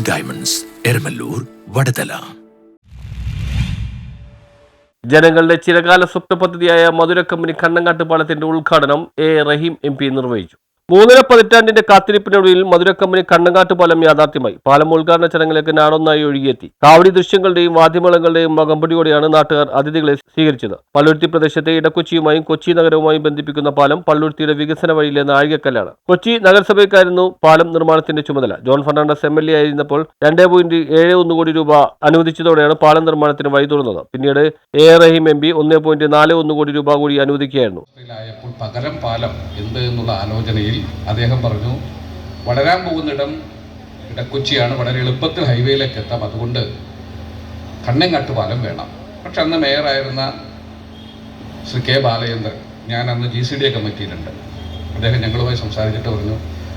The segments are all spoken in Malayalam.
ഡയമണ്ട്സ്, എരമല്ലൂർ, വടതല. ജനങ്ങളുടെ ചിരകാല സ്വപ്ന പദ്ധതിയായ മധുര കമ്പനി കണ്ണങ്ങാട്ട് പാലത്തിന്റെ ഉദ്ഘാടനം റഹീം MP നിർവഹിച്ചു. 3.5 പതിറ്റാണ്ടിന്റെ കാത്തിരിപ്പിനൊടുവിൽ മധുര കമ്പനി കണ്ണങ്ങാട്ട് പാലം യാഥാർത്ഥ്യമായി. പാലം ഉദ്ഘാടന ചടങ്ങിലേക്ക് നാടൊന്നായി ഒഴുകിയെത്തി. കാവടി ദൃശ്യങ്ങളുടെയും വാദ്യമേളങ്ങളുടെയും അകമ്പടിയോടെയാണ് നാട്ടുകാർ അതിഥികളെ സ്വീകരിച്ചത്. പള്ളുരുത്തി പ്രദേശത്തെ ഇടക്കൊച്ചിയുമായും കൊച്ചി നഗരവുമായും ബന്ധിപ്പിക്കുന്ന പാലം പള്ളുരുത്തിയുടെ വികസന വഴിയിലെ നാഴികക്കല്ലാണ്. കൊച്ചി നഗരസഭയ്ക്കായിരുന്നു പാലം നിർമ്മാണത്തിന്റെ ചുമതല. ജോൺ ഫെർണാണ്ടസ് MLA ആയിരുന്നപ്പോൾ 2.71 കോടി രൂപ അനുവദിച്ചതോടെയാണ് പാലം നിർമ്മാണത്തിന് വഴി തുറന്നത്. പിന്നീട് റഹീം MP 1.41 കോടി രൂപ കൂടി അനുവദിക്കുകയായിരുന്നു. പകരം പാലം എന്ത് എന്നുള്ള ആലോചനയിൽ അദ്ദേഹം പറഞ്ഞു, വളരാൻ പോകുന്നിടം ഇടക്കൊച്ചിയാണ്, വളരെ എളുപ്പത്തിൽ ഹൈവേയിലേക്ക് എത്താം, അതുകൊണ്ട് കണ്ണങ്ങാട്ട് പാലം വേണം. പക്ഷെ അന്ന് മേയറായിരുന്ന ശ്രീ K. ബാലചന്ദ്രൻ, ഞാൻ അന്ന് GCD കമ്മിറ്റിയിലുണ്ട്, അദ്ദേഹം ഞങ്ങളുമായി സംസാരിച്ചിട്ട് പറഞ്ഞു,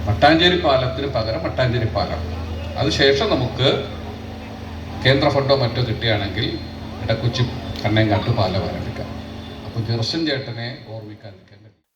മട്ടാഞ്ചേരി പാലത്തിന് പകരം മട്ടാഞ്ചേരി പാലം, അതിനുശേഷം നമുക്ക് കേന്ദ്ര ഫണ്ടോ മറ്റോ കിട്ടുകയാണെങ്കിൽ ഇടക്കൊച്ചി കണ്ണങ്ങാട്ട് പാലം ആരംഭിക്കാം. അപ്പോൾ ജെർസൻ ചേട്ടനെ ഓർമ്മിക്കാതിരിക്കാൻ.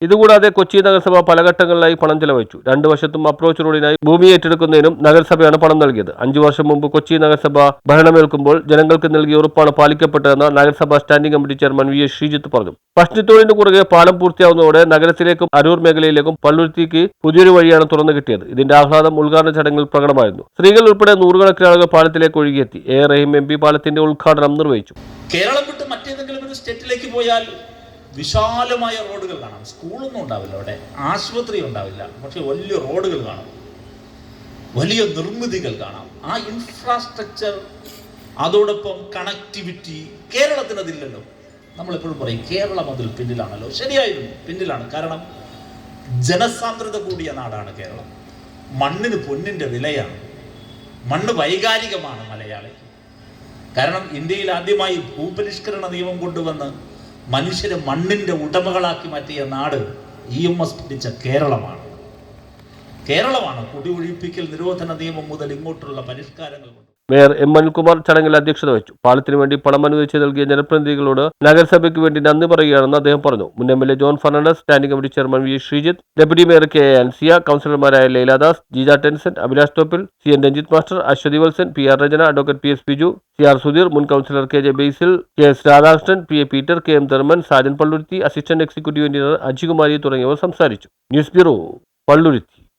ഇതുകൂടാതെ കൊച്ചി നഗരസഭ പല ഘട്ടങ്ങളിലായി പണം ചെലവഴിച്ചു. 2 വശത്തും അപ്രോച്ച് റോഡിനായി ഭൂമി ഏറ്റെടുക്കുന്നതിനും നഗരസഭയാണ് പണം നൽകിയത്. 5 വർഷം മുമ്പ് കൊച്ചി നഗരസഭ ഭരണമേൽക്കുമ്പോൾ ജനങ്ങൾക്ക് നൽകിയ ഉറപ്പാണ് പാലിക്കപ്പെട്ടതെന്ന് നഗരസഭ standing committee chairman VS Sreejith പറഞ്ഞു. പശ്ചിമത്തോടിന് കുറുകെ പാലം പൂർത്തിയാവുന്നതോടെ നഗരത്തിലേക്കും അരൂർ മേഖലയിലേക്കും പള്ളുരുത്തിക്ക് പുതിയൊരു വഴിയാണ് തുറന്നു കിട്ടിയത്. ഇതിന്റെ ആഹ്ലാദം ഉദ്ഘാടന ചടങ്ങിൽ പ്രകടമായിരുന്നു. സ്ത്രീകൾ ഉൾപ്പെടെ നൂറുകണക്കിന് ആളുകൾ പാലത്തിലേക്ക് ഒഴുകിയെത്തി. റഹീം MP പാലത്തിന്റെ ഉദ്ഘാടനം നിർവഹിച്ചു. കേരളം വിട്ട് മറ്റേതെങ്കിലും ഒരു സ്റ്റേറ്റിലേക്ക് പോയാൽ വിശാലമായ റോഡുകൾ കാണാം. സ്കൂളൊന്നും ഉണ്ടാവില്ല, അവിടെ ആശുപത്രി ഉണ്ടാവില്ല, പക്ഷെ വലിയ റോഡുകൾ കാണാം, വലിയ നിർമ്മിതികൾ കാണാം. ആ ഇൻഫ്രാസ്ട്രക്ചർ, അതോടൊപ്പം കണക്ടിവിറ്റി കേരളത്തിന് അതില്ലല്ലോ. നമ്മളെപ്പോഴും പറയും കേരളം അതിൽ പിന്നിലാണല്ലോ. ശരിയായിരുന്നു, പിന്നിലാണ്. കാരണം ജനസാന്ദ്രത കൂടിയ നാടാണ് കേരളം. മണ്ണിന് പൊന്നിൻ്റെ വിലയാണ്. മണ്ണ് വൈകാരികമാണ് മലയാളി. കാരണം ഇന്ത്യയിൽ ആദ്യമായി ഭൂപരിഷ്കരണ നിയമം കൊണ്ടുവന്ന് മനുഷ്യരെ മണ്ണിൻ്റെ ഉടമകളാക്കി മാറ്റിയ നാട് EMS പിടിച്ച കേരളമാണ്. കുടിയൊഴിപ്പിക്കൽ നിരോധന നിയമം മുതൽ ഇങ്ങോട്ടുള്ള പരിഷ്കാരങ്ങൾ. Mayor M. അനിൽകുമാർ ചടങ്ങിൽ അധ്യക്ഷത വഹിച്ചു. പാലത്തിനു വേണ്ടി പണം അനുവദിച്ച് നൽകിയ ജനപ്രതിനിധികളോട് നഗരസഭയ്ക്ക് വേണ്ടി നന്ദി പറയുകയാണെന്ന് അദ്ദേഹം പറഞ്ഞു. മുൻ MLA John Fernandez, standing committee chairman VS Sreejith, deputy mayor K. Ansiya, കൗൺസിലർമാരായ Lailadas, Jeeja Tenson, Abhilash Thoppil, CN Ranjith master, Aswathy Valsan, PR Rachana, advocate PS Biju, CR Sudheer, മുൻ councillor KJ Basil, KS Radhakrishnan, PA Peter, KM Dharman, Sajan Palluruthy, assistant executive engineer Ajikumari തുടങ്ങിയവർ സംസാരിച്ചു. News bureau, Palluruthy.